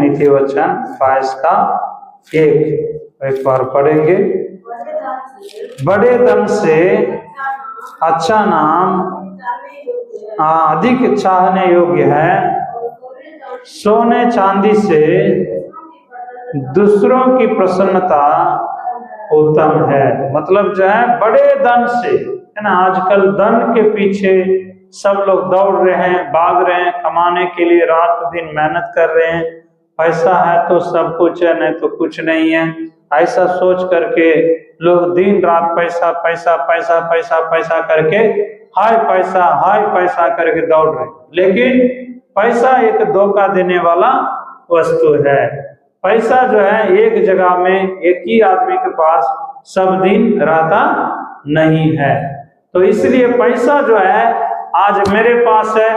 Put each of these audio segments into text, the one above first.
नीति वचन 22 का 1 बार पढ़ेंगे। बड़े धन से अच्छा नाम अधिक चाहने योग्य है, सोने चांदी से दूसरों की प्रसन्नता उत्तम है। मतलब जो है बड़े धन से, है ना, आजकल धन के पीछे सब लोग दौड़ रहे हैं, भाग रहे हैं, कमाने के लिए रात दिन मेहनत कर रहे हैं। पैसा है तो सब कुछ है, नहीं तो कुछ नहीं है, ऐसा सोच करके लोग दिन रात पैसा पैसा पैसा पैसा पैसा करके हाय पैसा करके दौड़ रहे हैं। लेकिन पैसा एक धोखा देने वाला वस्तु है। पैसा जो है एक जगह में एक ही आदमी के पास सब दिन रहता नहीं है। तो इसलिए पैसा जो है आज मेरे पास है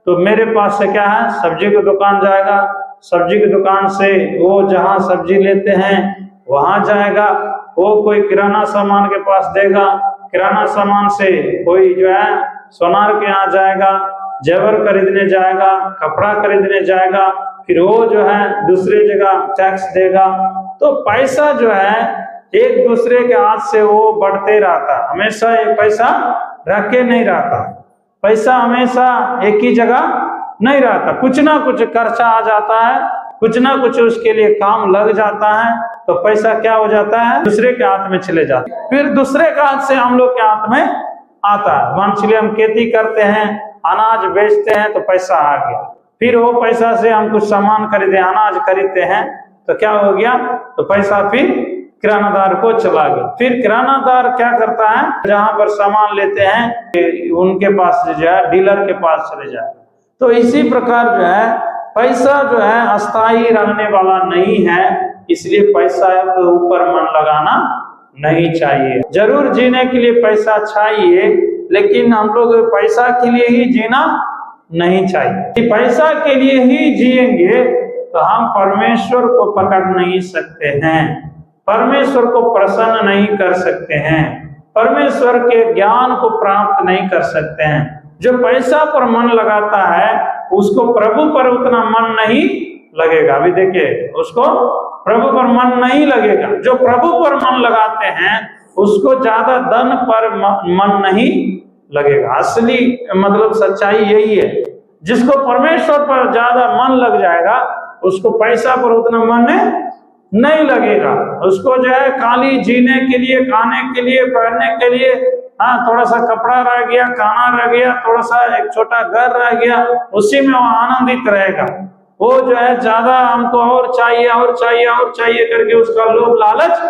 तो मेरे पास से क्या है, सब्जी की दुकान जाएगा, सब्जी की दुकान से वो जहाँ सब्जी लेते हैं वहां जाएगा, वो कोई किराना सामान के पास देगा, किराना सामान से कोई जो है सोनार के यहाँ जाएगा, जेवर खरीदने जाएगा, कपड़ा खरीदने जाएगा, फिर वो जो है दूसरी जगह टैक्स देगा। तो पैसा जो है एक दूसरे के हाथ से वो बढ़ते रहता, हमेशा एक पैसा रखे नहीं रहता, पैसा हमेशा एक ही जगह नहीं रहता, कुछ ना कुछ खर्चा आ जाता है, कुछ ना कुछ उसके लिए काम लग जाता है, तो पैसा क्या हो जाता है, दूसरे के हाथ में चले जाता है, फिर दूसरे के हाथ से हम लोग के हाथ में आता है। मान चलिए हम खेती करते हैं, अनाज बेचते हैं तो पैसा आ गया, फिर वो पैसा से हम कुछ सामान खरीदे, अनाज खरीदते हैं तो क्या हो गया, तो पैसा फिर किरानादार को चला गया। फिर किरानादार क्या करता है, जहां पर सामान लेते हैं उनके पास जो है डीलर के पास चले जाए। तो इसी प्रकार जो है पैसा जो है अस्थायी रहने वाला नहीं है, इसलिए पैसा के ऊपर मन लगाना नहीं चाहिए। जरूर जीने के लिए पैसा चाहिए, लेकिन हम लोग पैसा के लिए ही जीना नहीं चाहिए। पैसा के लिए ही जिएंगे तो हम परमेश्वर को पकड़ नहीं सकते हैं, परमेश्वर को प्रसन्न नहीं कर सकते हैं, परमेश्वर के ज्ञान को प्राप्त नहीं कर सकते हैं। जो पैसा पर मन लगाता है उसको प्रभु पर उतना मन नहीं लगेगा। अभी देखिए, उसको प्रभु पर मन नहीं लगेगा। जो प्रभु पर मन लगाते हैं उसको ज्यादा धन पर मन नहीं लगेगा। असली मतलब सच्चाई यही है, जिसको परमेश्वर पर ज्यादा मन लग जाएगा उसको पैसा पर उतना मन नहीं लगेगा। उसको जो है खाली जीने के लिए, खाने के लिए, पहनने के लिए, हाँ थोड़ा सा कपड़ा रह गया, खाना रह गया, थोड़ा सा एक छोटा घर रह गया, उसी में वो आनंदित रहेगा। वो जो है ज्यादा हमको और चाहिए और चाहिए और चाहिए करके उसका लोभ लालच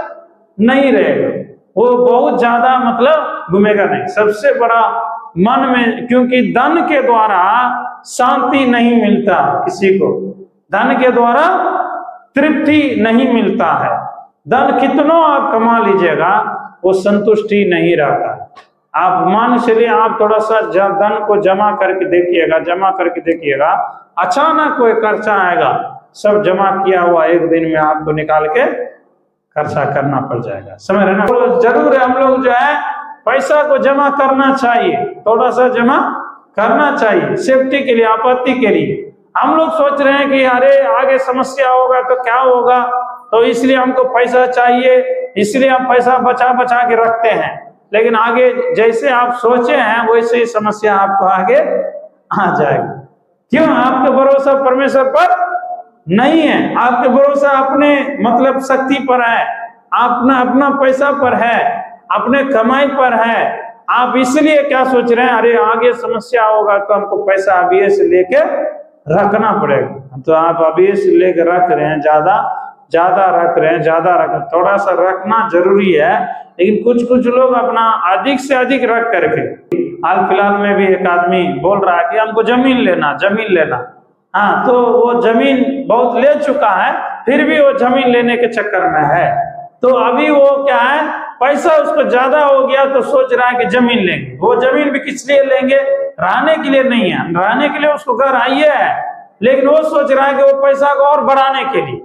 नहीं रहेगा, वो बहुत ज्यादा मतलब घूमेगा नहीं। सबसे बड़ा मन में, क्योंकि धन के द्वारा शांति नहीं मिलता किसी को, धन के द्वारा तृप्ति नहीं मिलता है। धन कितनों आप कमा लीजिएगा वो संतुष्टि नहीं रहता। आप मान चलिए आप थोड़ा सा धन को जमा करके देखिएगा, अचानक कोई खर्चा आएगा, सब जमा किया हुआ एक दिन में आपको निकाल के खर्चा करना पड़ जाएगा। समझ रहे ना? तो जरूर हम लोग जो है पैसा को जमा करना चाहिए, थोड़ा सा जमा करना चाहिए सेफ्टी के लिए, आपत्ति के लिए। हम लोग सोच रहे हैं कि अरे आगे समस्या होगा तो क्या होगा, तो इसलिए हमको पैसा चाहिए, इसलिए हम पैसा बचा बचा के रखते हैं। लेकिन आगे जैसे आप सोचे हैं वैसे ही समस्या आपको आगे आ जाएगी। क्यों? आपका भरोसा परमेश्वर पर नहीं है, आपका भरोसा अपने मतलब शक्ति पर है, अपना पैसा पर है, अपने कमाई पर है। आप इसलिए क्या सोच रहे हैं, अरे आगे समस्या होगा तो हमको पैसा अभी से लेके रखना पड़ेगा। तो आप अभी से लेके रख रहे हैं, ज्यादा रख रहे हैं, थोड़ा सा रखना जरूरी है, लेकिन कुछ लोग अपना अधिक से अधिक रख करके, हाल फिलहाल में भी एक आदमी बोल रहा है कि हमको जमीन लेना। हाँ, तो वो जमीन बहुत ले चुका है, फिर भी वो जमीन लेने के चक्कर में है। तो अभी वो क्या है, पैसा उसको ज्यादा हो गया तो सोच रहा है कि जमीन लेंगे। वो जमीन भी किस लिए लेंगे? रहने के लिए नहीं है, रहने के लिए उसको घर आइए है, लेकिन वो सोच रहा है कि वो पैसा को और बढ़ाने के लिए,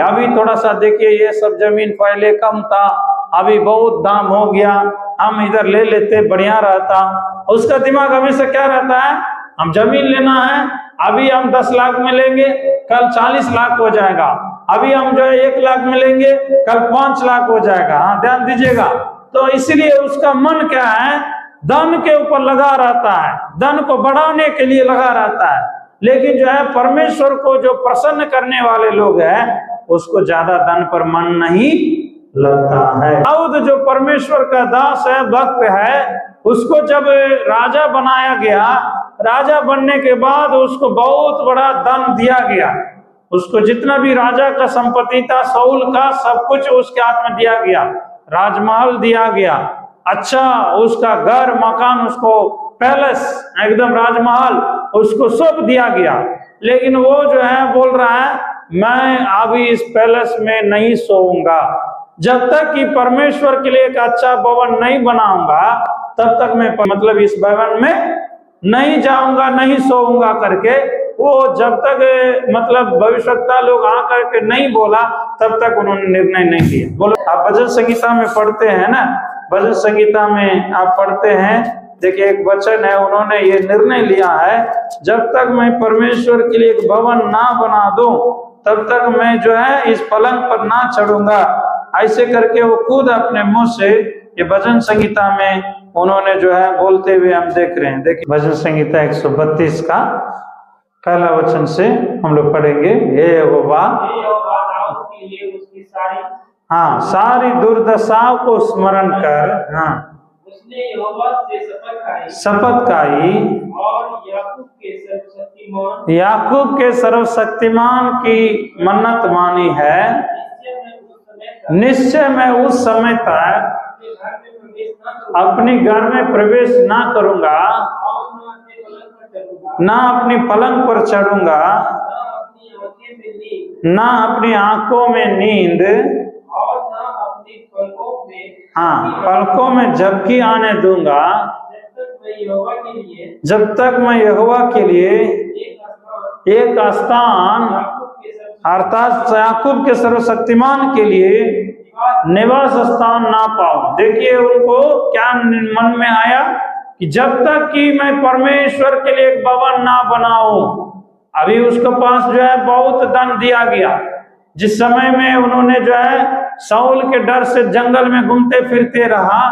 अभी थोड़ा सा देखिए, ये सब जमीन पहले कम था, अभी बहुत दाम हो गया, हम इधर ले लेते बढ़िया रहता। उसका दिमाग हमेशा क्या रहता है, हम जमीन लेना है, अभी हम 10 लाख मिलेंगे, कल 40 लाख हो जाएगा। अभी हम जो है 1 लाख मिलेंगे, कल 5 लाख हो जाएगा। हाँ, ध्यान दीजिएगा। तो इसलिए उसका मन क्या है, धन के ऊपर लगा रहता है, धन को बढ़ाने के लिए लगा रहता है। लेकिन जो है परमेश्वर को जो प्रसन्न करने वाले लोग हैं, उसको ज्यादा धन पर मन नहीं लगता है। दाऊद जो परमेश्वर का दास है, भक्त है, उसको जब राजा बनाया गया, राजा बनने के बाद उसको बहुत बड़ा धन दिया गया। उसको जितना भी राजा का संपत्ति था, साउल का, सब कुछ उसके हाथ में दिया गया। राजमहल दिया गया, अच्छा उसका घर मकान, उसको पैलेस, एकदम राजमहल, उसको सब दिया गया। लेकिन वो जो है बोल रहा है, मैं अभी इस पैलेस में नहीं सोऊंगा, जब तक कि परमेश्वर के लिए एक अच्छा भवन नहीं बनाऊंगा तब तक मैं मतलब इस भवन में नहीं जाऊंगा, नहीं सोऊंगा करके वो जब तक मतलब भविष्यवक्ता लोग आकर के नहीं बोला तब तक उन्होंने निर्णय नहीं लिया। बोलो, आप भजन संहिता में पढ़ते हैं ना, भजन संहिता में आप पढ़ते हैं, देखिए एक वचन है, उन्होंने ये निर्णय लिया है, जब तक मैं परमेश्वर के लिए एक भवन ना बना दूं तब तक मैं जो है इस पलंग पर ना चढ़ूंगा। ऐसे करके वो खुद अपने मुंह से ये भजन संहिता में उन्होंने जो है बोलते हुए हम देख रहे हैं। देखिए भजन संहिता 132 का पहला वचन से हम लोग पढ़ेंगे। हे यहोवा, हाँ, सारी दुर्दशाओं को स्मरण कर, हाँ, उसने यहोवा से शपथ खाई और याकूब के सर्वशक्तिमान की मन्नत मानी है, निश्चय मैं उस समय तक अपने घर में प्रवेश ना करूंगा, ना अपनी पलंग पर चढ़ूंगा, ना अपनी आंखों में नींद, हाँ, पलकों में झपकी आने दूंगा, जब तक मैं यहोवा के लिए एक स्थान अर्थात याकूब के सर्वशक्तिमान के लिए निवास स्थान ना पाऊं। देखिए उनको क्या मन में आया कि जब तक कि मैं परमेश्वर के लिए एक भवन ना बनाऊं। अभी उसके पास जो है बहुत धन दिया गया। जिस समय में उन्होंने जो है साउल के डर से जंगल में घूमते फिरते रहा,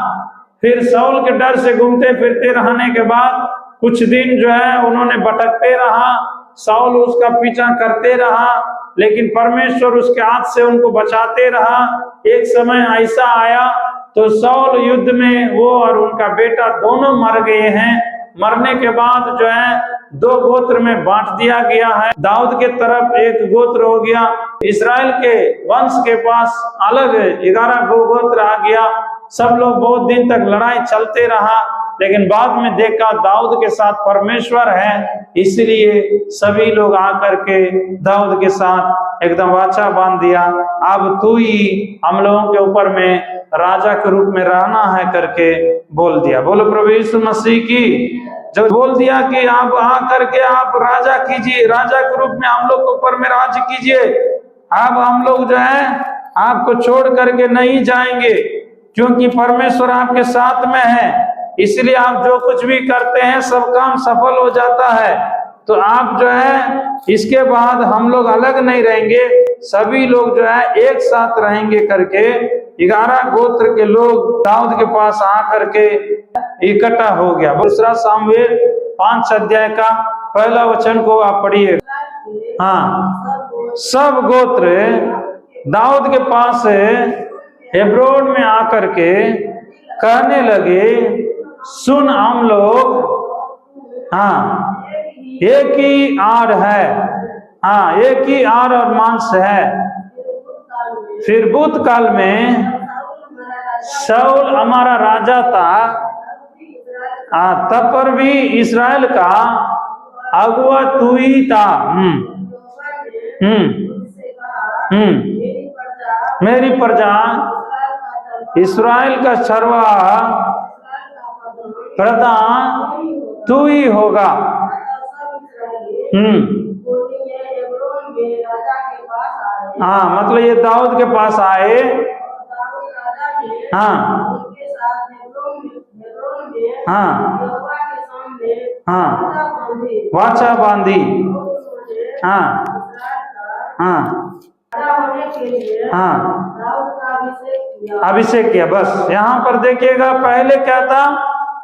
फिर साउल के डर से घूमते फिरते रहने के बाद कुछ दिन जो है उन्होंने भटकते रहा, साउल उसका पीछा करते रहा, लेकिन परमेश्वर उसके हाथ से उनको बचाते रहा। एक समय ऐसा आया तो साउल युद्ध में वो और उनका बेटा दोनों मर गए हैं। मरने के बाद जो है 2 गोत्र में बांट दिया गया है। दाऊद के तरफ एक गोत्र हो गया, इस्राएल के वंश के पास अलग 11 गोत्र आ गया। सब लोग बहुत दिन तक लड़ाई चलते रहा, लेकिन बाद में देखा दाऊद के साथ परमेश्वर है, इसलिए सभी लोग आकर के दाऊद के साथ एकदम वाचा बांध दिया, अब तू ही हम लोगों के ऊपर में राजा के रूप में रहना है करके बोल दिया। बोलो प्रभु यीशु मसीह की। जब बोल दिया कि आप आकर के आप राजा कीजिए, राजा के रूप में हम लोग के ऊपर में राज कीजिए, अब हम लोग जो है आपको छोड़ करके नहीं जाएंगे, क्योंकि परमेश्वर आपके साथ में है, इसलिए आप जो कुछ भी करते हैं सब काम सफल हो जाता है। तो आप जो है इसके बाद हम लोग अलग नहीं रहेंगे, सभी लोग जो है एक साथ रहेंगे करके 11 गोत्र के लोग दाऊद के पास आकर के इकट्ठा हो गया। दूसरा सामुएल 5 अध्याय का पहला वचन को आप पढ़िए। हाँ, सब गोत्र दाऊद के पास हेब्रोन में आकर के कहने लगे, सुन हम लोग, हाँ, एक ही आड़ है, हाँ, एक ही आड़ और मांस है। फिर भूतकाल में शाऊल हमारा राजा था, हाँ, तब पर भी इस्राएल का अगुआ तू ही था। मेरी प्रजा इस्राएल का चरवाहा प्रधान तू ही होगा। हाँ, मतलब ये दाऊद के पास आए, हाँ, हाँ, हाँ, वाचा बांधी। हाँ हाँ हाँ, अभिषेक किया। बस यहाँ पर देखिएगा, पहले क्या था,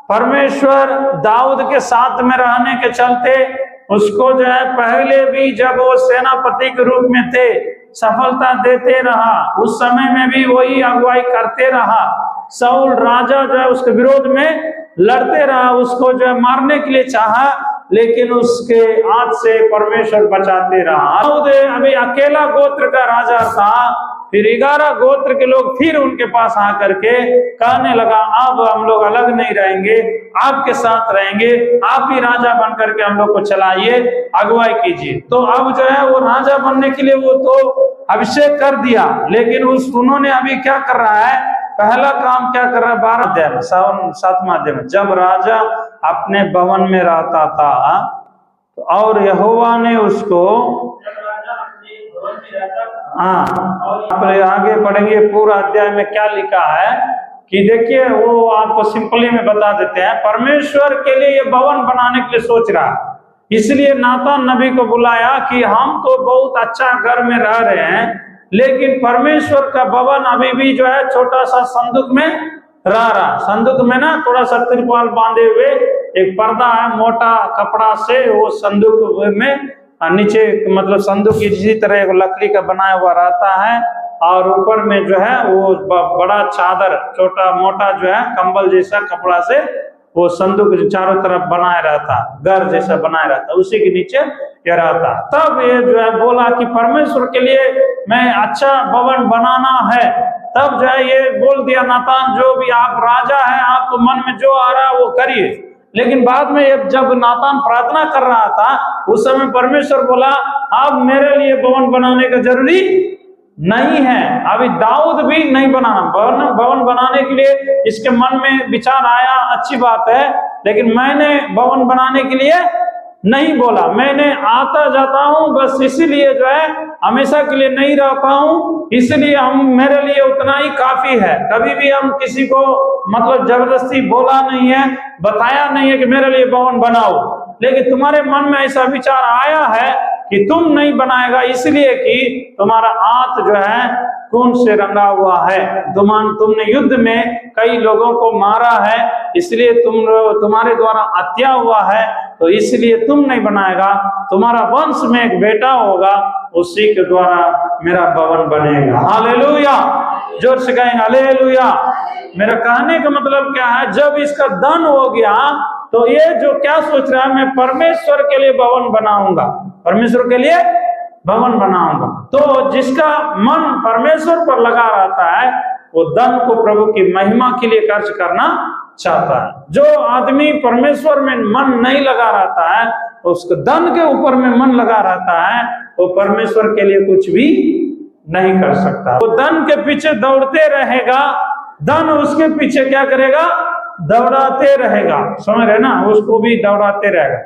परमेश्वर दाऊद के साथ में रहने के चलते उसको जो है पहले भी जब वो सेनापति के रूप में थे सफलता देते रहा, उस समय में भी वही अगुवाई करते रहा। शाऊल राजा जो है उसके विरोध में लड़ते रहा, उसको जो है मारने के लिए चाहा, लेकिन उसके हाथ से परमेश्वर बचाते रहा। दाऊद अभी अकेला गोत्र का राजा था, फिर 11 गोत्र के लोग फिर उनके पास आकर के कहने लगा, अब हम लोग अलग नहीं रहेंगे, आपके साथ रहेंगे, आप ही राजा बन करके हम लोग को चलाइए, अगुवाई कीजिए। तो अब जो है वो राजा बनने के लिए वो तो अभिषेक कर दिया, लेकिन उन्होंने अभी क्या कर रहा है, पहला काम क्या कर रहा है, 12 अध्याय में 7वां अध्याय में, जब राजा अपने भवन में रहता था और यहोवा ने उसको, हाँ आप आगे पढ़ेंगे पूरा अध्याय में क्या लिखा है कि देखिए, वो आपको सिंपली में बता देते हैं। परमेश्वर के लिए ये भवन बनाने के लिए सोच रहा, इसलिए नातान नबी को बुलाया कि हम तो बहुत अच्छा घर में रह रहे हैं, लेकिन परमेश्वर का भवन अभी भी जो है छोटा सा संदूक में रह रहा। संदूक में ना थोड़ा सा तिरपाल बांधे हुए एक पर्दा है मोटा कपड़ा से, वो संदूक में नीचे मतलब संदूक इसी तरह एक लकड़ी का बनाया हुआ रहता है, और ऊपर में जो है वो बड़ा चादर छोटा मोटा जो है कंबल जैसा कपड़ा से वो संदूक चारों तरफ बनाया रहता, घर जैसा बनाया रहता, उसी के नीचे ये रहता। तब ये जो है बोला कि परमेश्वर के लिए मैं अच्छा भवन बनाना है। तब जो है ये बोल दिया, नातान जो भी आप राजा हैं, आपको मन में जो आ रहा है वो करिए। लेकिन बाद में जब नातान प्रार्थना कर रहा था, उस समय परमेश्वर बोला, अब मेरे लिए भवन बनाने का जरूरी नहीं है, अभी दाऊद भी नहीं बनाना। भवन बनाने के लिए इसके मन में विचार आया, अच्छी बात है, लेकिन मैंने भवन बनाने के लिए नहीं बोला, मैंने आता जाता हूं बस, इसीलिए जो है हमेशा के लिए नहीं रहता हूं, इसलिए हम मेरे लिए उतना ही काफी है। कभी भी हम किसी को मतलब जबरदस्ती बोला नहीं है, बताया नहीं है कि मेरे लिए भवन बनाओ, लेकिन तुम्हारे मन में ऐसा विचार आया है कि तुम नहीं बनाएगा, इसलिए कि तुम्हारा हाथ जो है खून से रंगा हुआ है, तुमने युद्ध में कई लोगों को मारा है, इसलिए तुम्हारे द्वारा हत्या हुआ है, तो इसलिए तुम नहीं बनाएगा, तुम्हारा वंश में एक बेटा होगा, उसी के द्वारा मेरा भवन बनेगा। हालेलुया, जोर से कहेंगे हालेलुया। मेरा कहने का मतलब क्या है, जब इसका धन हो गया तो ये जो क्या सोच रहा है, मैं परमेश्वर के लिए भवन बनाऊंगा, परमेश्वर के लिए भवन बनाऊंगा। तो जिसका मन परमेश्वर पर लगा रहता है, वो धन को प्रभु की महिमा के लिए खर्च करना चाहता है। जो आदमी परमेश्वर में मन नहीं लगा रहता है, उसको धन के ऊपर में मन लगा रहता है, वो परमेश्वर के लिए कुछ भी नहीं कर सकता। वो धन के पीछे दौड़ते रहेगा, धन उसके पीछे क्या करेगा, दौड़ाते रहेगा। समझ रहे ना, उसको भी दौड़ाते रहेगा,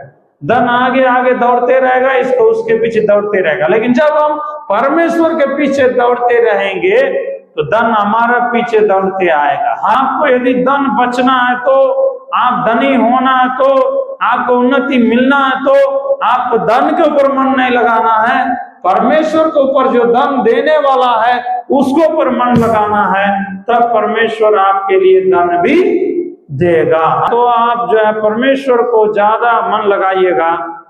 धन आगे आगे दौड़ते रहेगा, इसको उसके पीछे दौड़ते रहेगा। लेकिन जब हम परमेश्वर के पीछे दौड़ते रहेंगे तो धन हमारा पीछे दौड़ते आएगा। आपको यदि धन बचना है, तो आप धनी होना है, तो आपको उन्नति मिलना है, तो आपको धन के ऊपर मन नहीं लगाना है, परमेश्वर के ऊपर जो धन देने वाला है उसके ऊपर मन लगाना है, तब परमेश्वर आपके लिए धन भी देगा। तो आप जो है परमेश्वर को ज्यादा मन लगाइएगा,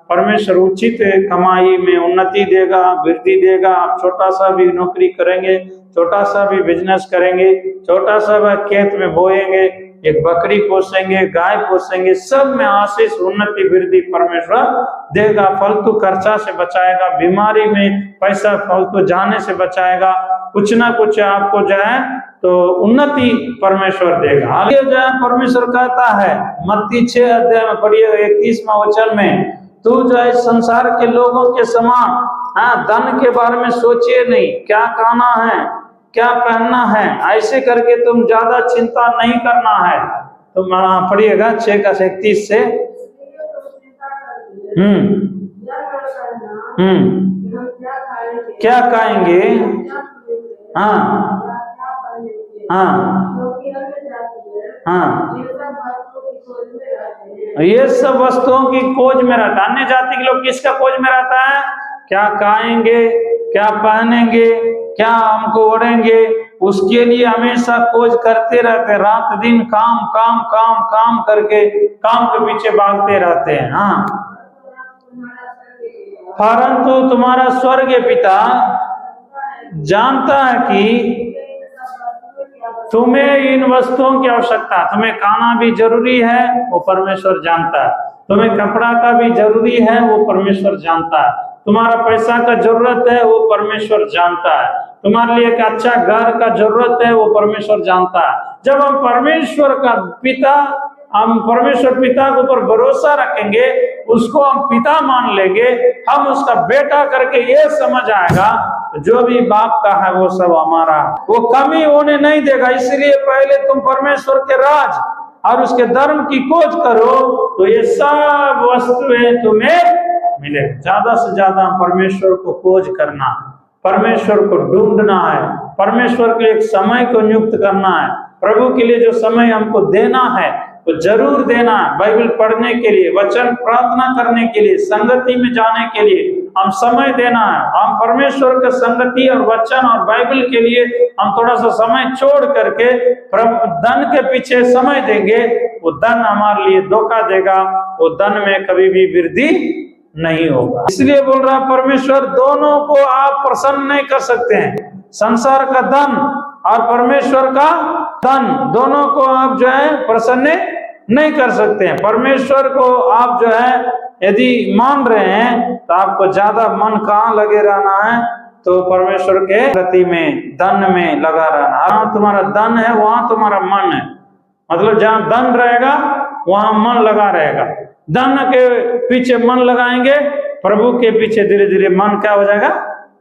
परमेश्वर उचित कमाई में उन्नति देगा, वृद्धि देगा। आप छोटा सा भी नौकरी करेंगे, छोटा सा भी बिजनेस करेंगे, छोटा सा भी खेत में बोएंगे, एक बकरी पोसेंगे, गाय पोसेंगे, सब में आशीष उन्नति वृद्धि परमेश्वर देगा। फालतू खर्चा से बचाएगा, बीमारी में पैसा फालतू जाने से बचाएगा, कुछ ना कुछ आपको जो है तो उन्नति परमेश्वर देगा। आगे जो है परमेश्वर कहता है, मत्ती 6 अध्याय में पढ़िए 31वां वचन में, तू जो है संसार के लोगों के समान धन के बारे में सोचिए नहीं, क्या खाना है, क्या पहनना है, ऐसे करके तुम ज्यादा चिंता नहीं करना है। तो पढ़िएगा 6 का 31 से। क्या खाएंगे, हाँ हाँ हाँ, ये सब वस्तुओं की खोज में रहता है। अन्य जाति के लोग किसका खोज में रहता है? क्या खाएंगे, क्या पहनेंगे, क्या हमको ओढ़ेंगे, उसके लिए हमेशा खोज करते रहते हैं। रात दिन काम काम काम काम करके काम के पीछे भागते रहते हैं। हाँ, परंतु तुम्हारा स्वर्गीय पिता जानता है कि तुम्हें इन वस्तुओं की आवश्यकता, तुम्हें खाना भी जरूरी है, वो परमेश्वर जानता है। तुम्हें कपड़ा का भी जरूरी है, वो परमेश्वर जानता है। तुम्हारा पैसा का जरूरत है, वो परमेश्वर जानता है। तुम्हारे लिए एक अच्छा घर का जरूरत है, वो परमेश्वर जानता है। जब हम परमेश्वर के ऊपर भरोसा रखेंगे, उसको हम पिता मान लेंगे, हम उसका बेटा करके ये समझ आएगा, जो भी बाप का है वो सब हमारा, वो कमी होने नहीं देगा। इसलिए पहले तुम परमेश्वर के राज और उसके धर्म की खोज करो, तो ये सब वस्तुएं तुम्हें मिले। ज्यादा से ज्यादा परमेश्वर को खोज करना, परमेश्वर को ढूंढना है, परमेश्वर के एक समय को नियुक्त करना है। प्रभु के लिए जो समय हमको देना है तो जरूर देना है। बाइबल पढ़ने के लिए, वचन प्रार्थना करने के लिए, संगति में जाने के लिए हम समय देना है। हम परमेश्वर के संगति और वचन और बाइबल के लिए हम थोड़ा सा समय छोड़ करके धन के पीछे समय देंगे, वो धन हमारे लिए धोखा देगा, वो धन में कभी भी वृद्धि नहीं होगा। इसलिए बोल रहा परमेश्वर, दोनों को आप प्रसन्न नहीं कर सकते हैं। संसार का धन और परमेश्वर का धन, दोनों को आप जो है प्रसन्न नहीं कर सकते हैं। परमेश्वर को आप जो है यदि मान रहे हैं तो आपको ज्यादा मन कहाँ लगे रहना है? तो परमेश्वर के प्रति में, धन में लगा रहना। जहाँ तुम्हारा धन है वहां तुम्हारा मन है। मतलब जहाँ धन रहेगा वहां मन लगा रहेगा। धन के पीछे मन लगाएंगे, प्रभु के पीछे धीरे धीरे मन क्या हो जाएगा?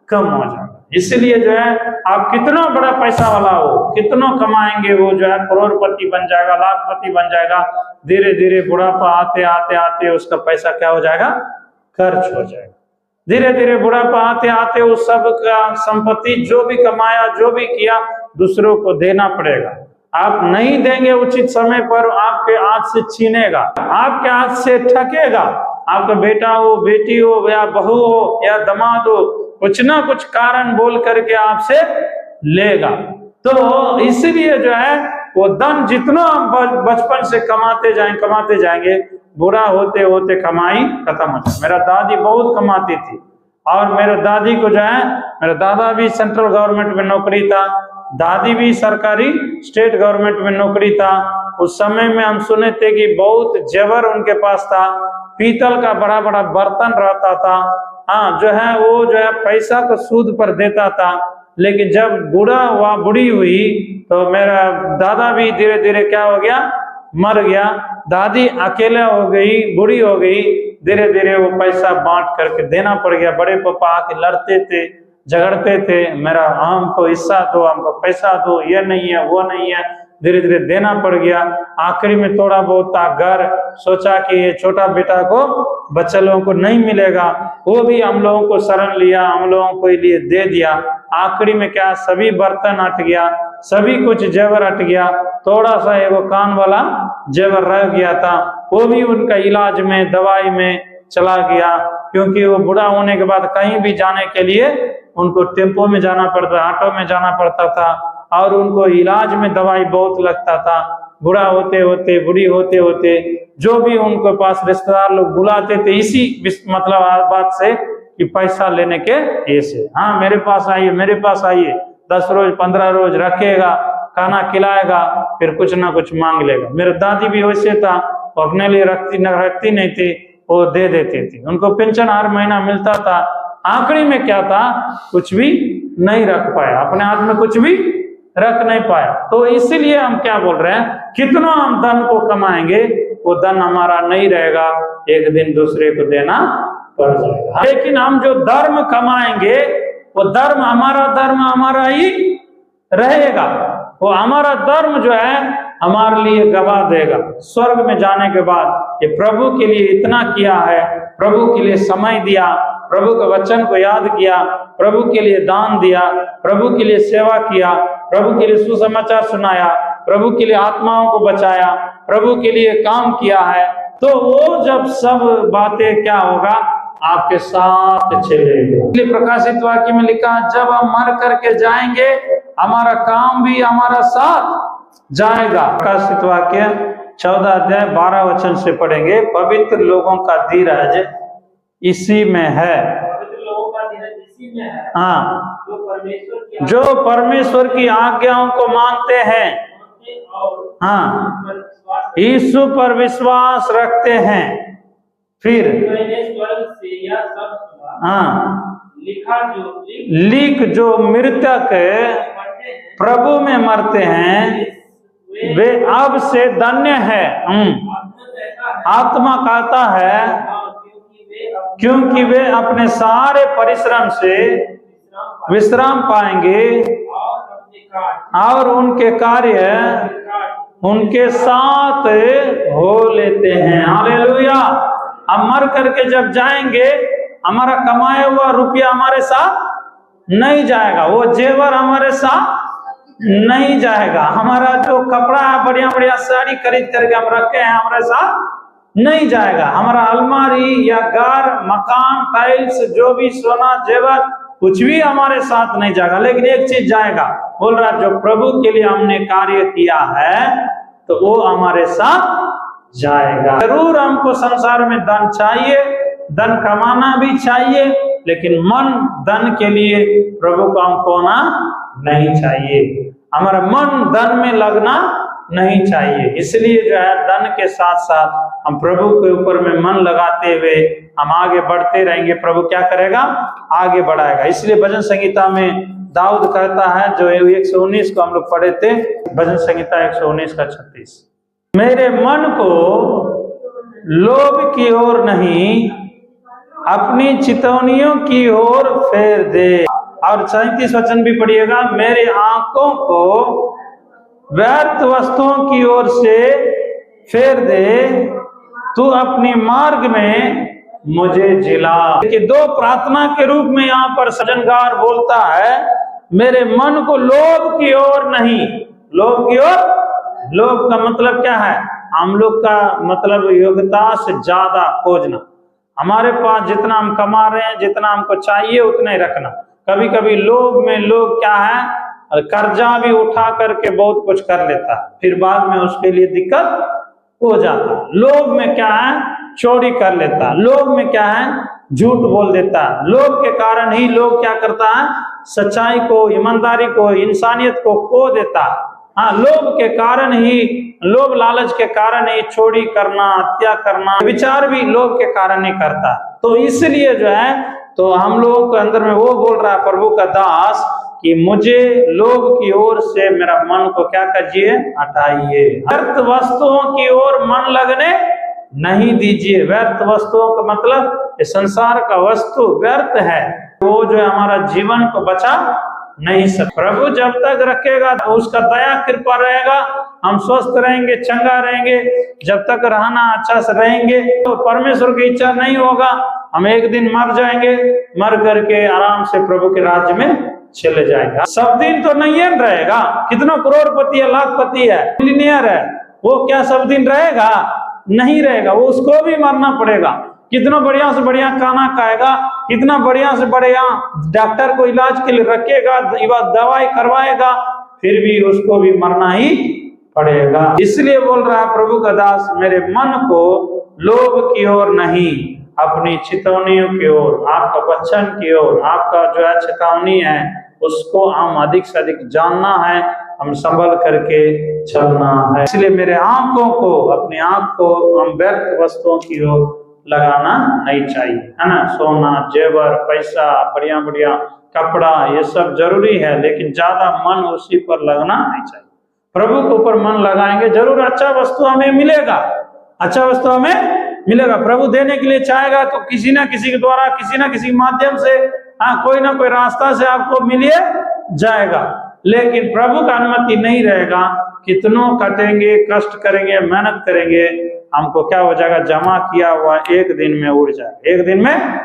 कम हो जाएगा। इसलिए जो है आप कितना बड़ा पैसा वाला हो, कितना कमाएंगे, वो जो है करोड़पति बन जाएगा, लाखपति बन जाएगा, धीरे धीरे बुढ़ापा आते आते आते उसका पैसा क्या हो जाएगा? खर्च हो जाएगा। धीरे धीरे बुढ़ापा आते आते उस सब का संपत्ति जो भी कमाया, जो भी किया, दूसरों को देना पड़ेगा। आप नहीं देंगे उचित समय पर, आपके हाथ से छीनेगा, आपके हाथ से ठकेगा। आपका बेटा हो, बेटी हो, या बहू हो, या दामाद हो, कुछ ना कुछ कारण बोल करके आपसे लेगा। तो इसीलिए जो है वो धन जितना बचपन से कमाते जाएंगे, बुरा होते होते कमाई खत्म हो जाए। मेरा दादी बहुत कमाती थी, और मेरे दादी को जो है, मेरा दादा भी सेंट्रल गवर्नमेंट में नौकरी था, दादी भी सरकारी स्टेट गवर्नमेंट में नौकरी था। उस समय में हम सुने थे कि बहुत जेवर उनके पास था, पीतल का बड़ा बड़ा बर्तन रहता था। हाँ, जो है वो जो है पैसा को सूद पर देता था। लेकिन जब बूढ़ी हुई तो मेरा दादा भी धीरे धीरे क्या हो गया? मर गया। दादी अकेला हो गई, बूढ़ी हो गई। धीरे धीरे वो पैसा बांट करके देना पड़ गया। बड़े पापा आके लड़ते थे, झगड़ते थे, मेरा हमको हिस्सा दो, हमको पैसा दो, ये नहीं है वो नहीं है। धीरे धीरे देना पड़ गया। आखिरी में थोड़ा बहुत घर सोचा कि ये छोटा बेटा को, बच्चे लोगों को नहीं मिलेगा, वो भी हम लोगों को शरण लिया, हम लोगों को लिए दे दिया। आखिरी में क्या, सभी बर्तन हट गया, सभी कुछ जेवर हट गया, थोड़ा सा एगो कान वाला जेवर रह गया था, वो भी उनका इलाज में, दवाई में चला गया। क्योंकि वो बूढ़ा होने के बाद कहीं भी जाने के लिए उनको टेम्पो में जाना पड़ता, ऑटो में जाना पड़ता था, और उनको इलाज में दवाई बहुत लगता था। बूढ़ा होते होते, बूढ़ी होते होते, जो भी उनके पास रिश्तेदार लोग बुलाते थे, इसी मतलब बात से कि पैसा लेने के ऐसे, हाँ मेरे पास आइए, मेरे पास आइए, 10 रोज 15 रोज रखेगा, खाना खिलाएगा, फिर कुछ ना कुछ मांग लेगा। मेरे दादी भी वैसे था, वो अपने लिए रखती नहीं थी, वो दे देती थी। उनको पेंशन हर महीना मिलता था। आखिरी में क्या था, कुछ भी नहीं रख पाया, अपने हाथ में कुछ भी रख नहीं पाया। तो इसीलिए हम क्या बोल रहे हैं, कितना हम धन को कमाएंगे, वो धन हमारा नहीं रहेगा, एक दिन दूसरे को देना पड़ जाएगा। लेकिन हम जो धर्म कमाएंगे, वो धर्म हमारा ही रहेगा। वो हमारा धर्म जो है हमारे लिए गवाह देगा। स्वर्ग में जाने के बाद, ये प्रभु के लिए इतना किया है, प्रभु के लिए समय दिया, प्रभु के वचन को याद किया, प्रभु के लिए दान दिया, प्रभु के लिए सेवा किया, प्रभु के लिए सुसमाचार सुनाया, प्रभु के लिए आत्माओं को बचाया, प्रभु के लिए काम किया है, तो वो जब सब बातें क्या होगा, आपके साथ चलेगा। इसलिए प्रकाशित वाक्य में लिखा, जब हम मर करके जाएंगे हमारा काम भी हमारा साथ जाएगा। प्रकाशित वाक्य 14 अध्याय 12 वचन से पढ़ेंगे। पवित्र लोगों का धीरज इसी में है। पवित्र लोगों का धीरज इसी में है, हाँ, जो परमेश्वर की आज्ञाओं को मानते हैं, और हाँ, विश्वास यीशु पर विश्वास रखते हैं। फिर मैंने स्वर्ग से यह सब सुना, हाँ, लिख जो मृतक मरते हैं, प्रभु में मरते हैं वे अब से धन्य है। आत्मा कहता है क्योंकि वे अपने सारे परिश्रम से विश्राम पाएंगे और उनके कार्य उनके साथ हो लेते हैं। हालेलुया। हम मर करके जब जाएंगे हमारा कमाया हुआ रुपया हमारे साथ नहीं जाएगा, वो जेवर हमारे साथ नहीं जाएगा, हमारा जो कपड़ा है बढ़िया बढ़िया साड़ी खरीद करके हम रखे हैं हमारे साथ नहीं जाएगा, हमारा अलमारी या घर मकान टाइल्स जो भी सोना जेवर कुछ भी हमारे साथ नहीं जाएगा। लेकिन एक चीज जाएगा, बोल रहा जो प्रभु के लिए हमने कार्य किया है तो वो हमारे साथ जाएगा। जरूर हमको संसार में धन चाहिए, धन कमाना भी चाहिए, लेकिन मन धन के लिए प्रभु को हम खोना नहीं चाहिए, हमारा मन धन में लगना नहीं चाहिए। इसलिए जो है धन के साथ साथ हम प्रभु के ऊपर में मन लगाते हुए हम आगे बढ़ते रहेंगे। प्रभु क्या करेगा, आगे बढ़ाएगा। इसलिए भजन संहिता में दाऊद कहता है, जो 119 को हम लोग पढ़े थे, भजन संहिता 119 का 36, मेरे मन को लोभ की ओर नहीं अपनी चितौनियों की ओर फेर दे। और 37 वचन भी पढ़िएगा, मेरे आंखों को व्यर्थ वस्तुओं की ओर से फेर दे, तू अपनी मार्ग में मुझे जिला। कि दो प्रार्थना के रूप में यहाँ पर सजनगार बोलता है, मेरे मन को लोभ की ओर नहीं। लोभ की ओर, लोभ का मतलब क्या है, हम लोग का मतलब योग्यता से ज्यादा खोजना, हमारे पास जितना हम कमा रहे हैं जितना हमको चाहिए उतना ही रखना। कभी कभी लोभ में लोग क्या है, कर्जा भी उठा करके बहुत कुछ कर लेता है, फिर बाद में उसके लिए दिक्कत हो जाता है। लोभ में क्या है, चोरी कर लेता है, लोभ में क्या है, झूठ बोल देता है। लोभ के कारण ही लोग क्या करता है, सच्चाई को, ईमानदारी को, इंसानियत को खो देता है। हाँ, लोभ के कारण ही, लोभ लालच के कारण ही चोरी करना, हत्या करना, विचार भी लोभ के कारण ही करता। तो इसलिए जो है, तो हम लोगों के अंदर में वो बोल रहा है प्रभु का दास कि मुझे लोभ की ओर से मेरा मन को क्या कीजिए, हटाइए। व्यर्थ वस्तुओं की ओर मन लगने नहीं दीजिए। व्यर्थ वस्तुओं का मतलब ये संसार का वस्तु व्यर्थ है, वो जो है हमारा जीवन को बचा नहीं सकता। प्रभु जब तक रखेगा तो उसका दया कृपा रहेगा, हम स्वस्थ रहेंगे, चंगा रहेंगे। जब तक रहना अच्छा से रहेंगे तो परमेश्वर की इच्छा नहीं होगा, हम एक दिन मर जाएंगे, मर करके आराम से प्रभु के राज्य में चले जाएंगे। सब दिन तो नहीं रहेगा, कितना करोड़पति है, लाखपति है, मिलियनियर है, वो क्या सब दिन रहेगा, नहीं रहेगा, वो उसको भी मरना पड़ेगा। कितना बढ़िया से बढ़िया खाना खाएगा, कितना बढ़िया से बढ़िया डॉक्टर को इलाज के लिए रखेगा, दवाई करवाएगा, फिर भी उसको भी मरना ही पड़ेगा। इसलिए बोल रहा है प्रभु का दास, मेरे मन को लोभ की ओर नहीं, अपनी चितौनियों की ओर, आपका वचन की ओर, आपका जो है चेतावनी है उसको हम अधिक से अधिक जानना है, हम संभल करके चलना है। इसलिए मेरे आंखों को, अपनी आंख को हम व्यर्थ वस्तुओं की ओर लगाना नहीं चाहिए, है ना। सोना, जेवर, पैसा, बढ़िया बढ़िया कपड़ा, ये सब जरूरी है, लेकिन ज्यादा मन उसी पर लगना नहीं चाहिए। प्रभु के ऊपर मन लगाएंगे जरूर अच्छा वस्तु हमें मिलेगा, अच्छा वस्तु हमें मिलेगा। प्रभु देने के लिए चाहेगा तो किसी ना किसी के द्वारा, किसी ना किसी माध्यम से, हाँ, कोई ना कोई रास्ता से आपको मिलिए जाएगा। लेकिन प्रभु का अनुमति नहीं रहेगा, कितनों कटेंगे, कष्ट करेंगे, मेहनत करेंगे, हमको क्या हो जाएगा, जमा किया हुआ एक दिन में उड़ जाएगा, एक दिन में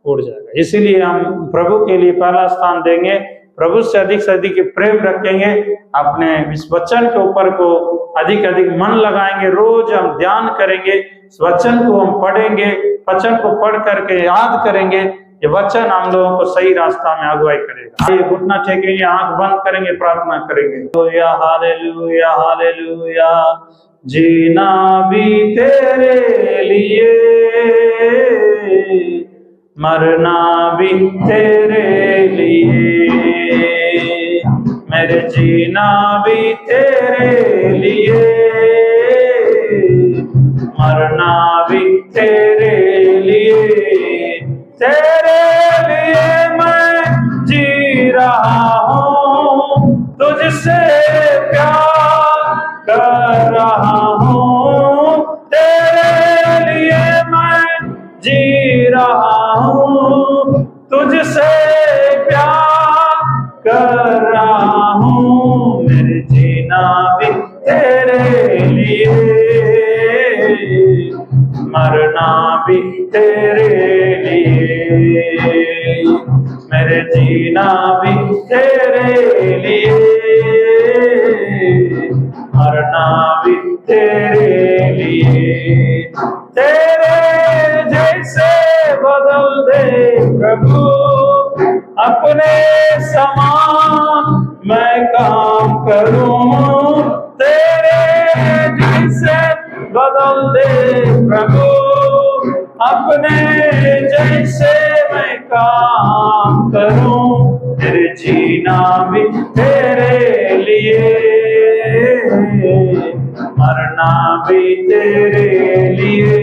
उड़ जाएगा। इसीलिए हम प्रभु के लिए पहला स्थान देंगे, प्रभु से अधिक प्रेम रखेंगे, अपने इस वचन के ऊपर को अधिक अधिक मन लगाएंगे, रोज हम ध्यान करेंगे, इस वचन को हम पढ़ेंगे, वचन को पढ़ करके याद करेंगे, ये वचन हम लोगों को सही रास्ता में अगुवाई करेगा। ये घुटना टेकेंगे, आंख बंद करेंगे, प्रार्थना करेंगे। हालेलुया हालेलुया हालेलुया, जीना भी तेरे लिए, मरना भी तेरे लिए, मेरे जीना भी तेरे लिए, मरना भी तेरे लिए, तेरे लिए मैं जी रहा हूँ, तुझसे प्यार कर रहा हूँ, तेरे लिए मैं जी रहा हूँ, तुझसे प्यार कर रहा हूँ, मेरे जीना भी तेरे लिए, मरना भी तेरे लिए, मेरे जीना भी तेरे लिए, मरना भी तेरे लिए, तेरे जैसे बदल दे प्रभु, अपने समान मैं काम करूं, तेरे जैसे बदल दे प्रभु, अपने जैसे मैं काम करूं, तेरे जीना भी तेरे लिए, मरना भी तेरे लिए,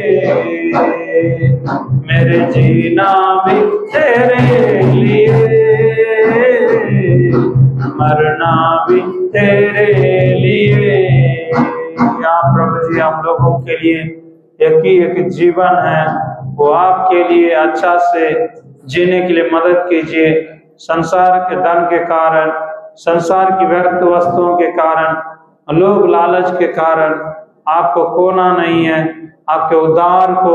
मेरे जीना भी तेरे लिए, मरना भी तेरे लिए। या प्रभु जी, हम लोगों के लिए एक ही एक जीवन है, वो आपके लिए अच्छा से जीने के लिए मदद कीजिए। संसार के धन के कारण, संसार की व्यर्थ वस्तुओं के कारण, लोग लालच के कारण आपको खोना नहीं है। आपके उद्धार को,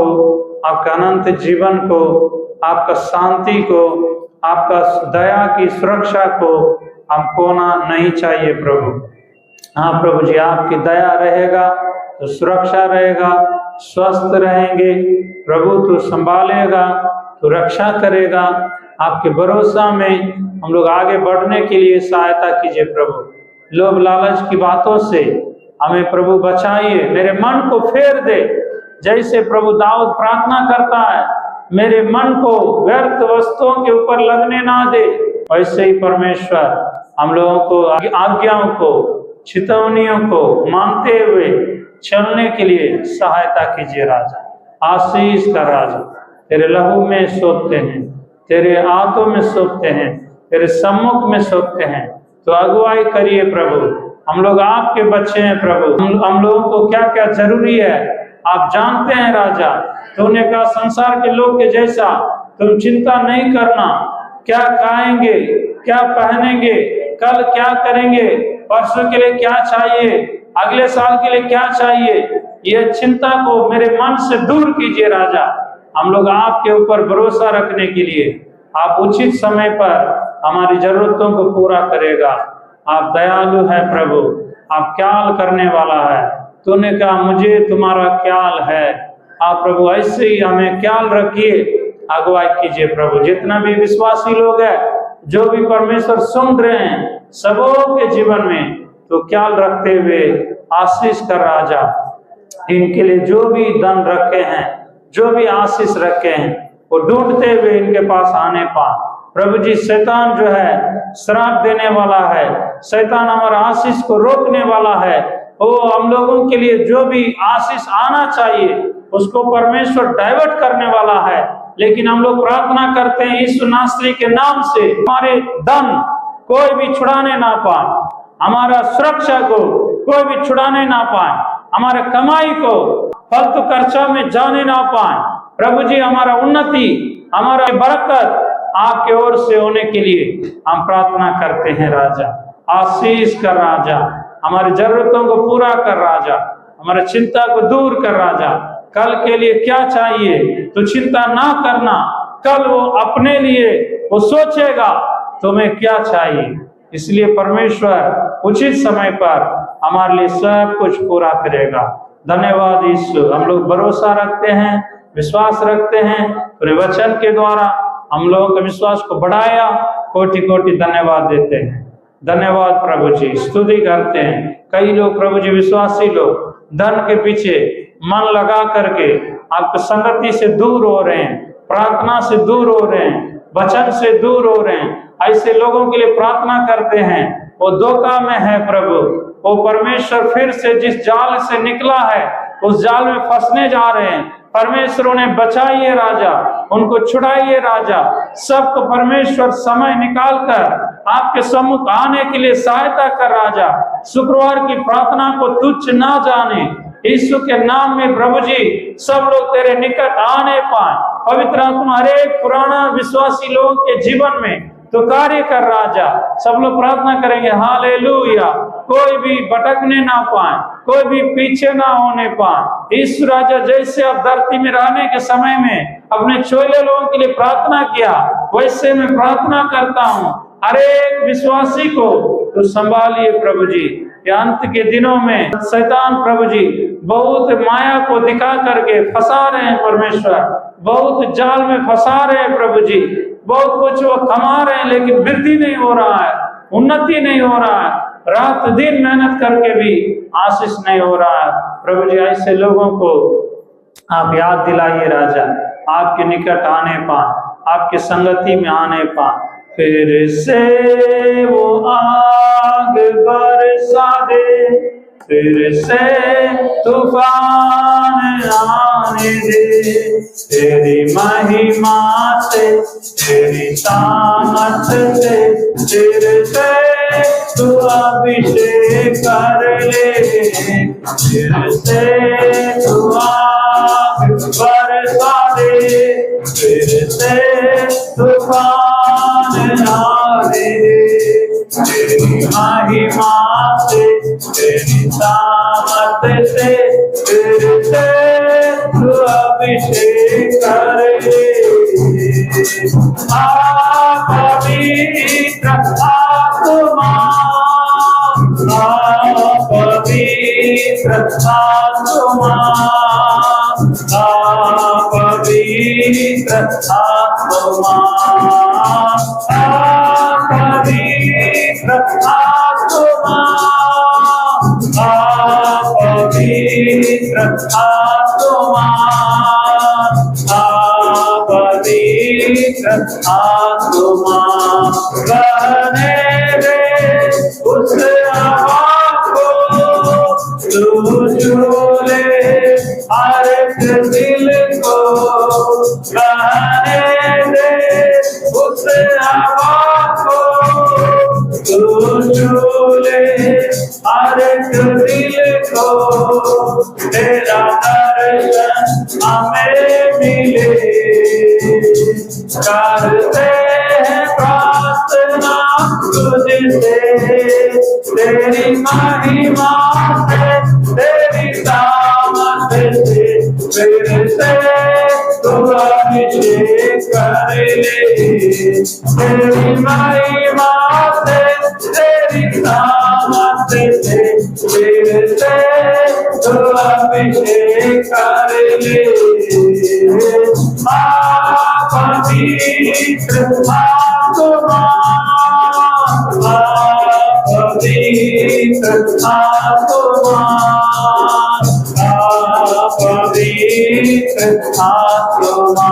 आपका अनंत जीवन को, आपका शांति को, आपका दया की सुरक्षा को हम खोना नहीं चाहिए प्रभु। हाँ प्रभु जी, आपकी दया रहेगा तो सुरक्षा रहेगा, स्वस्थ रहेंगे प्रभु, तो संभालेगा, तो रक्षा करेगा। आपके भरोसा में हम लोग आगे बढ़ने के लिए सहायता कीजिए प्रभु। लोभ लालच की बातों से हमें प्रभु बचाइए, मेरे मन को फेर दे। जैसे प्रभु दाऊद प्रार्थना करता है, मेरे मन को व्यर्थ वस्तुओं के ऊपर लगने ना दे, वैसे ही परमेश्वर हम लोगों को आज्ञाओं को, चेतावनियों को मानते हुए चलने के लिए सहायता कीजिए राजा। आशीष का राजा, तेरे लहू में सौंपते हैं, तेरे हाथों में सौंपते हैं, तेरे सम्मुख में सौंपते हैं, तो अगुवाई करिए प्रभु। हम लोग आपके बच्चे हैं प्रभु, हम लोगों को क्या क्या जरूरी है आप जानते हैं राजा। तूने कहा संसार के लोग के जैसा तुम चिंता नहीं करना, क्या खाएंगे, क्या पहनेंगे, कल क्या करेंगे, परसों के लिए क्या चाहिए, अगले साल के लिए क्या चाहिए, ये चिंता को मेरे मन से दूर कीजिए राजा। हम लोग आपके ऊपर भरोसा रखने के लिए, आप उचित समय पर हमारी जरूरतों को पूरा करेगा। आप दयालु है प्रभु, आप ख्याल करने वाला है। तूने कहा मुझे तुम्हारा ख्याल है। आप प्रभु ऐसे ही हमें ख्याल रखिए, अगुवाई कीजिए प्रभु। जितना भी विश्वासी लोग हैं, जो भी परमेश्वर सुन रहे हैं, सबों के जीवन में तो ख्याल रखते हुए आशीष कर राजा। इनके लिए जो भी धन रखे हैं, जो भी आशीष रखे हैं, वो ढूंढते हुए इनके पास आने पाए प्रभु जी। शैतान जो है श्राप देने वाला है, शैतान हमारा आशीष को रोकने वाला है। वो हम लोगों के लिए जो भी आशीष आना चाहिए उसको परमेश्वर डाइवर्ट करने वाला है। लेकिन हम लोग प्रार्थना करते हैं यीशु नासरी के नाम से, हमारे धन कोई भी छुड़ाने ना पाए, हमारा सुरक्षा को कोई भी छुड़ाने ना पाए, हमारे कमाई को फालतू खर्चा में जाने ना पाए प्रभु जी। हमारा उन्नति, हमारा बरकत आपके ओर से होने के लिए हम प्रार्थना करते हैं राजा। आशीष कर राजा, हमारी जरूरतों को पूरा कर राजा, हमारी चिंता को दूर कर राजा। कल के लिए क्या चाहिए तो चिंता ना करना, कल वो अपने लिए वो सोचेगा तुम्हें क्या चाहिए। इसलिए परमेश्वर उचित समय पर हमारे लिए सब कुछ पूरा करेगा। धन्यवाद यीशु, हम लोग भरोसा रखते हैं, विश्वास रखते हैं, तेरे वचन के द्वारा हम लोगों के विश्वास को बढ़ाया। कोटि कोटि धन्यवाद देते हैं। धन्यवाद प्रभु जी, स्तुति करते हैं। कई लोग प्रभु जी, विश्वासी लोग धन के पीछे मन लगा करके आपकी संगति से दूर हो रहे हैं, प्रार्थना से दूर हो रहे हैं, वचन से दूर हो रहे हैं। ऐसे लोगों के लिए प्रार्थना करते हैं, वो धोखा में है प्रभु। वो परमेश्वर फिर से जिस जाल से निकला है उस जाल में फंसने जा रहे हैं। परमेश्वर उन्हें बचाइए राजा, उनको छुड़ाइए राजा। सबको परमेश्वर समय निकाल कर आपके सम्मुख आने के लिए सहायता कर राजा। शुक्रवार की प्रार्थना को तुच्छ ना जाने, यीशु के नाम में प्रभु जी सब लोग तेरे निकट आने पाए। पवित्र आत्मा हर एक पुराना विश्वासी लोगों के जीवन में तो कार्य कर राजा। सब लोग प्रार्थना करेंगे हालेलुया। कोई भी भटकने ना पाए, कोई भी पीछे ना होने पाए। यीशु राजा, जैसे अब धरती में रहने के समय में अपने छोले लोगों के लिए प्रार्थना किया, वैसे मैं प्रार्थना करता हूँ हर एक विश्वासी को तो संभालिए प्रभु जी। अंत के दिनों में शैतान प्रभु जी बहुत माया को दिखा करके फंसा रहे हैं परमेश्वर, बहुत जाल में फंसा रहे हैं प्रभु जी। बहुत कुछ वो कमा रहे हैं लेकिन वृद्धि नहीं हो रहा है, उन्नति नहीं हो रहा है, रात दिन मेहनत करके भी आशीष नहीं हो रहा है। प्रभु जी, ऐसे लोगों को आप याद दिलाइए राजा, आपके निकट आने पाए, आपकी संगति में आने पाए। फिर से वो आग बरसा दे, फिर से तूफान आने दे। तेरी महिमा से, तेरी ताकत से, फिर से तू अभिषेक कर ले। फिर से तू आग बरसा दे, फिर से तूफान आने दे। तेरी महिमा से, तेरी ताकत से, फिर से तू अभिषेक कर ले। पवित्र आत्मा, पवित्र आत्मा, पवित्र आत्मा, पवित्र आत्मा, पवित्र आत्मा, पवित्र आत्मा बने रे उस हवा को, तू झूले हर एक दिल को। बने रे उस हवा को, तू झूले हर एक दिल को। तेरा दर्शन हमें मिले, करते हैं प्रार्थना तुझसे। तेरी महिमा से, तेरी ताकत से, फिर से तू अभिषेक कर ले। तेरी महिमा से, तेरी ताकत से, फिर से तू अभिषेक कर ले। पवित्र आत्मा, पवित्र आत्मा, पवित्र आत्मा, पवित्र आत्मा,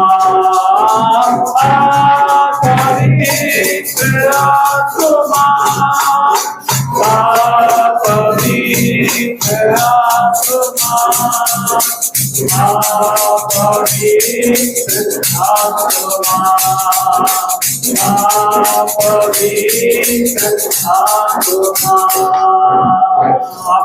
पवित्र आत्मा, पवित्र आत्मा, पवित्र आत्मा।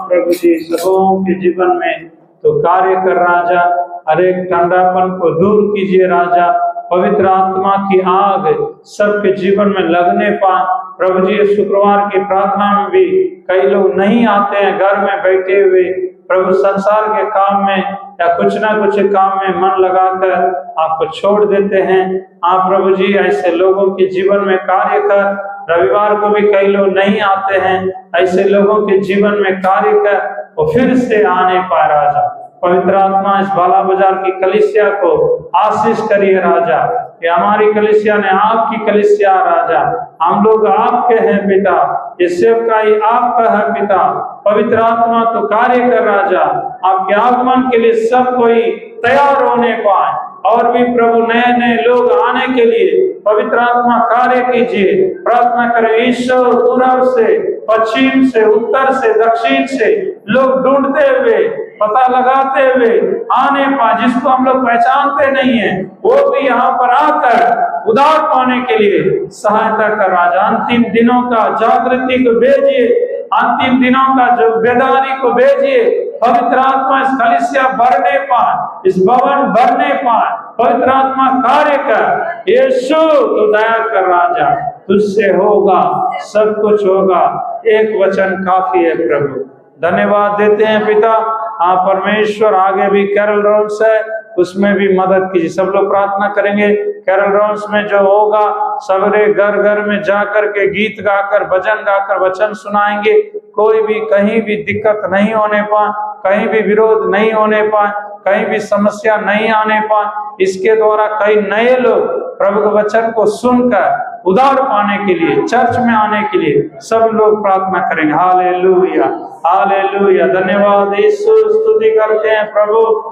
प्रभु जी सबों के जीवन में तो कार्य कर राजा, हर एक ठंडापन को दूर कीजिए राजा। पवित्र आत्मा की आग सबके जीवन में लगने पाए प्रभु जी। शुक्रवार की प्रार्थना में भी कई लोग नहीं आते हैं, घर में बैठे हुए प्रभु संसार के काम में या कुछ ना कुछ काम में मन लगाकर आपको छोड़ देते हैं। आप प्रभु जी ऐसे लोगों के जीवन में कार्य कर रविवार को भी कई लोग नहीं आते हैं। ऐसे लोगों के जीवन में कार्य कर वो फिर से आने पाए राजा। पवित्र आत्मा इस बाला बाजार की कलीसिया को आशीष करिए राजा, कि हमारी कलीसिया ने आपकी कलीसिया राजा, हम लोग आपके हैं पिता, ये सेवकाई आपका है पिता। पवित्र आत्मा तो कार्य कर राजा, आपके आगमन के लिए सब कोई तैयार होने पाए और भी प्रभु नए नए लोग आने के लिए पवित्र आत्मा कार्य कीजिए। प्रार्थना करें ईश्वर, पूर्व से पश्चिम से उत्तर से दक्षिण से लोग ढूंढते हुए पता लगाते हुए आने पाए, जिसको हम लोग पहचानते नहीं है वो भी यहाँ पर आकर उद्धार पाने के लिए सहायता कर राजा। अंतिम दिनों का जागृति को भेजिए, अंतिम दिनों का जो बेदारी को भेजिए। पवित्र आत्मा इस कलीसिया भरने पाए, इस भवन भरने पाए, पवित्र आत्मा कार्य कर। यीशु तो दया कर राजा, तुझसे होगा सब कुछ होगा, एक वचन काफी है प्रभु। धन्यवाद देते हैं पिता। हाँ परमेश्वर, आगे भी कैरल राउंड्स है, उसमें भी मदद कीजिए। सब लोग प्रार्थना करेंगे। कैरल राउंड्स में जो होगा, सवेरे घर घर में जाकर के गीत गाकर भजन गाकर वचन सुनाएंगे। कोई भी कहीं भी दिक्कत नहीं होने पाए, कहीं भी विरोध नहीं होने पाए, कहीं भी समस्या नहीं आने पाए। इसके द्वारा कई नए लोग प्रभु के वचन को सुनकर उद्धार पाने के लिए, चर्च में आने के लिए सब लोग प्रार्थना करेंगे। Hallelujah, hallelujah. धन्यवाद यीशु, स्तुति करते हैं प्रभु,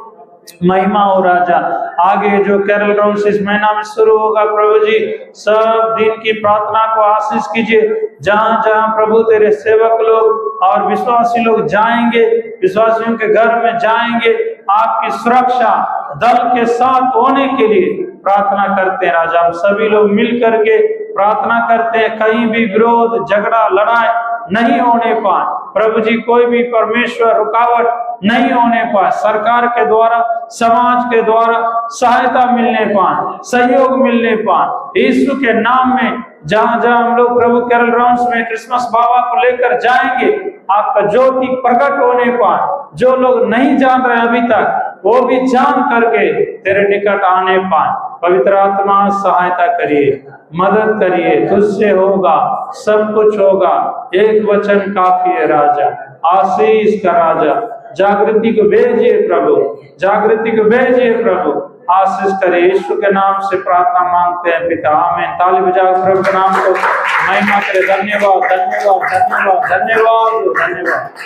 महिमा हो राजा। आगे जो कैरल राउंड्स इस महीना में शुरू होगा प्रभु जी, सब दिन की प्रार्थना को आशीष कीजिए। जहां जहां प्रभु तेरे सेवक लोग और विश्वासी लोग जाएंगे, विश्वासियों के घर में जाएंगे, आपकी सुरक्षा दल के साथ होने के लिए प्रार्थना करते हैं राजा। हम सभी लोग मिल करके प्रार्थना करते हैं, कहीं भी विरोध झगड़ा लड़ाई नहीं होने पाए प्रभु जी, कोई भी परमेश्वर रुकावट नहीं होने पाए। सरकार के द्वारा, समाज के द्वारा सहायता मिलने पाए, सहयोग मिलने पाए। यीशु के नाम में जहां जहां हम लोग प्रभु कैरल राउंड्स में क्रिसमस बाबा को लेकर जाएंगे, आपका ज्योति प्रकट होने पाए। जो लोग नहीं जान रहे अभी तक, वो भी जान करके तेरे निकट आने पाए। पवित्र आत्मा सहायता करिए, मदद करिए, तुझसे होगा सब कुछ होगा, एक वचन काफी है राजा। आशीष का राजा, जागृति को भेजिए प्रभु, जागृति को भेजिए प्रभु, आशीष करे। यीशु के नाम से प्रार्थना मांगते हैं पिता, आमीन। ताली बजाकर प्रभु के नाम को महिमा करे। धन्यवाद, धन्यवाद, धन्यवाद, धन्यवाद, धन्यवाद।